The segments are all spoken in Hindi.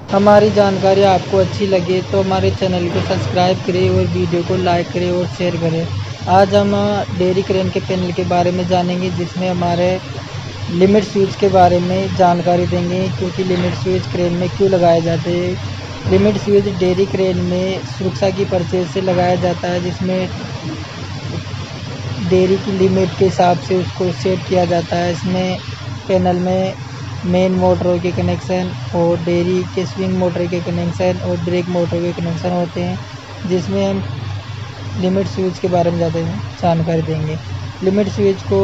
हमारी जानकारी आपको अच्छी लगे तो हमारे चैनल को सब्सक्राइब करें और वीडियो को लाइक करें और शेयर करें। आज हम डेयरी क्रेन के पैनल के बारे में जानेंगे, जिसमें हमारे लिमिट स्विच के बारे में जानकारी देंगे, क्योंकि लिमिट स्विच क्रेन में क्यों लगाए जाते हैं। लिमिट स्विच डेयरी क्रेन में सुरक्षा की परचेज से लगाया जाता है, जिसमें डेयरी की लिमिट के हिसाब से उसको सेट किया जाता है। इसमें पैनल में मेन मोटरों के कनेक्शन और डेयरी के स्विंग मोटर के कनेक्शन और ब्रेक मोटर के कनेक्शन होते हैं, जिसमें हम लिमिट स्विच के बारे में ज़्यादा जानकारी देंगे। लिमिट स्विच को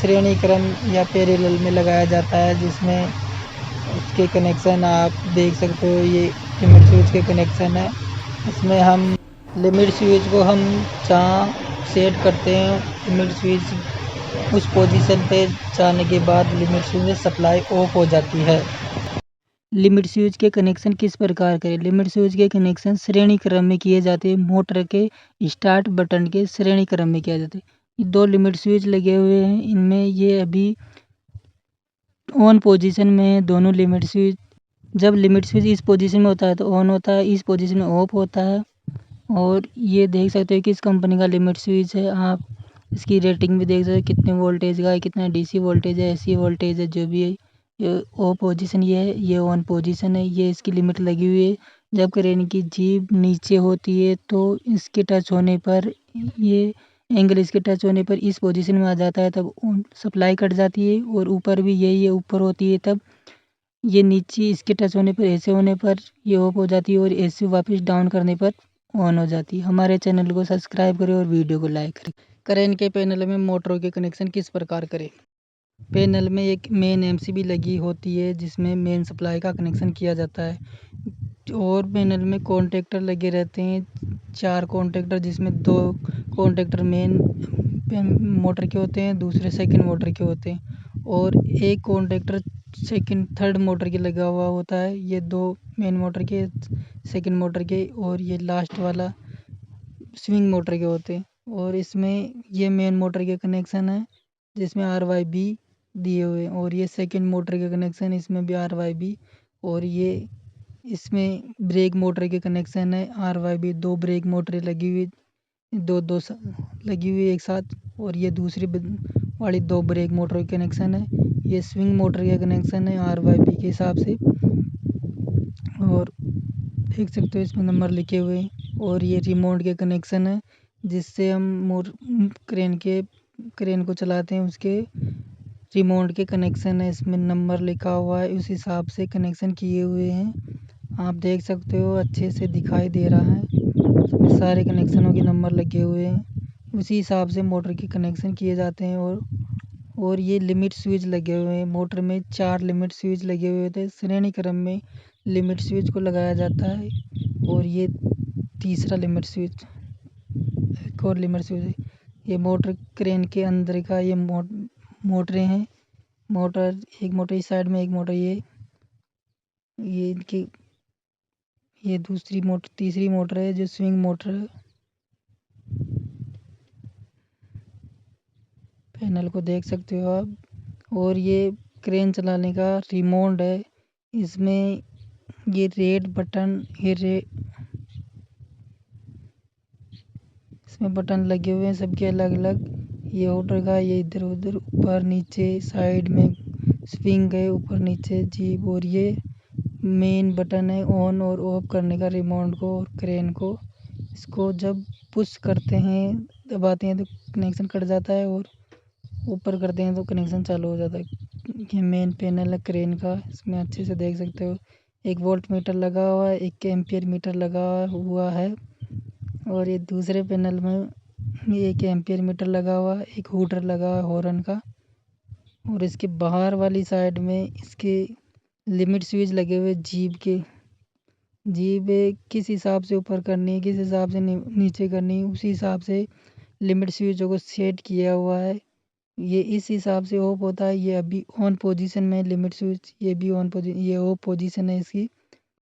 श्रेणी क्रम या पैरेलल में लगाया जाता है, जिसमें उसके कनेक्शन आप देख सकते हो। ये लिमिट स्विच के कनेक्शन है। इसमें हम लिमिट स्विच को हम जहाँ सेट करते हैं, लिमिट स्विच उस पोजीशन पे जाने के बाद लिमिट स्विच में सप्लाई ऑफ हो जाती है। लिमिट स्विच के कनेक्शन किस प्रकार करें। लिमिट स्विच के कनेक्शन श्रेणी क्रम में किए जाते हैं। मोटर के स्टार्ट बटन के श्रेणी क्रम में किया जाता है। 2 लिमिट स्विच लगे हुए हैं, इनमें ये अभी ऑन पोजीशन में है। दोनों लिमिट स्विच, जब लिमिट स्विच इस पोजीशन में होता है तो ऑन होता है, इस पोजीशन में ऑफ होता है। और ये देख सकते हो कि इस कंपनी का लिमिट स्विच है। आप इसकी रेटिंग भी देख सकते हो, कितने वोल्टेज का है, कितना डीसी वोल्टेज है, एसी वोल्टेज है, जो भी है। ये ऑफ पोजीशन ये है, ये ऑन पोजीशन है। ये इसकी लिमिट लगी हुई है। जब क्रेन की जीभ नीचे होती है तो इसके टच होने पर, ये एंगल इसके टच होने पर इस पोजीशन में आ जाता है, तब सप्लाई कट जाती है। और ऊपर भी यही है, ऊपर होती है तब ये नीचे इसके टच होने पर, ऐसे होने पर ये ऑफ हो जाती है, और ऐसे वापस डाउन करने पर ऑन हो जाती है। हमारे चैनल को सब्सक्राइब करें और वीडियो को लाइक करें। क्रेन के पैनल में मोटरों के कनेक्शन किस प्रकार करें। पैनल में एक मेन एमसीबी लगी होती है, जिसमें मेन सप्लाई का कनेक्शन किया जाता है। और पैनल में कॉन्टेक्टर लगे रहते हैं, 4 कॉन्टेक्टर, जिसमें 2 कॉन्टेक्टर मेन मोटर के होते हैं, दूसरे सेकंड मोटर के होते हैं, और एक कॉन्टेक्टर सेकंड थर्ड मोटर के लगा हुआ होता है। ये 2 मेन मोटर के, सेकंड मोटर के, और ये लास्ट वाला स्विंग मोटर के होते हैं। और इसमें ये मेन मोटर के कनेक्शन है, जिसमें RYB दिए हुए हैं, और ये सेकंड मोटर के कनेक्शन, इसमें भी RYB। और ये इसमें ब्रेक मोटर के कनेक्शन है, RYB। 2 ब्रेक मोटरें लगी हुई, दो लगी हुई एक साथ। और ये दूसरी वाली 2 ब्रेक मोटर के कनेक्शन है। ये स्विंग मोटर के कनेक्शन है RYB के हिसाब से। और देख सकते हो इसमें नंबर लिखे हुए हैं। और ये रिमोट के कनेक्शन है, जिससे हम क्रेन को चलाते हैं, उसके रिमोट के कनेक्शन है। इसमें नंबर लिखा हुआ है, उस हिसाब से कनेक्शन किए हुए हैं। आप देख सकते हो, अच्छे से दिखाई दे रहा है। इसमें सारे कनेक्शनों के नंबर लगे हुए हैं, उसी हिसाब से मोटर के कनेक्शन किए जाते हैं। और ये लिमिट स्विच लगे हुए हैं। मोटर में 4 लिमिट स्विच लगे हुए थे, श्रेणी क्रम में लिमिट स्विच को लगाया जाता है। और ये तीसरा लिमिट स्विच, एक और लिमिट स्विच है। ये मोटर क्रेन के अंदर का ये मोटरें हैं। मोटर, एक मोटर इस साइड में, एक मोटर ये इनकी, ये दूसरी मोटर, तीसरी मोटर है जो स्विंग मोटर है। पैनल को देख सकते हो आप। और ये क्रेन चलाने का रिमोट है। इसमें ये रेड बटन, इसमें बटन लगे हुए हैं सबके अलग अलग। ये ऑर्डर का, ये इधर उधर, ऊपर नीचे, साइड में स्विंग है, ऊपर नीचे जीप। और ये मेन बटन है ऑन और ऑफ करने का रिमोट को और क्रेन को। इसको जब पुश करते हैं, दबाते हैं तो कनेक्शन कट जाता है, और ऊपर करते हैं तो कनेक्शन चालू हो जाता है। ये मेन पैनल है क्रेन का। इसमें अच्छे से देख सकते हो, एक वोल्ट मीटर लगा हुआ है, एक एम्पियर मीटर लगा हुआ है। और ये दूसरे पैनल में एक एम्पियर मीटर लगा हुआ है, एक हूटर लगा हुआ है हॉर्न का। और इसके बाहर वाली साइड में इसके लिमिट स्विच लगे हुए जीभ के। जीभ किस हिसाब से ऊपर करनी है, किस हिसाब से नीचे करनी है, उसी हिसाब से लिमिट स्विचों को सेट किया हुआ है। ये इस हिसाब से ऑफ होता है। ये अभी ऑन पोजीशन में लिमिट स्विच, ये भी ऑन पोजीशन, ये ऑफ पोजीशन है इसकी।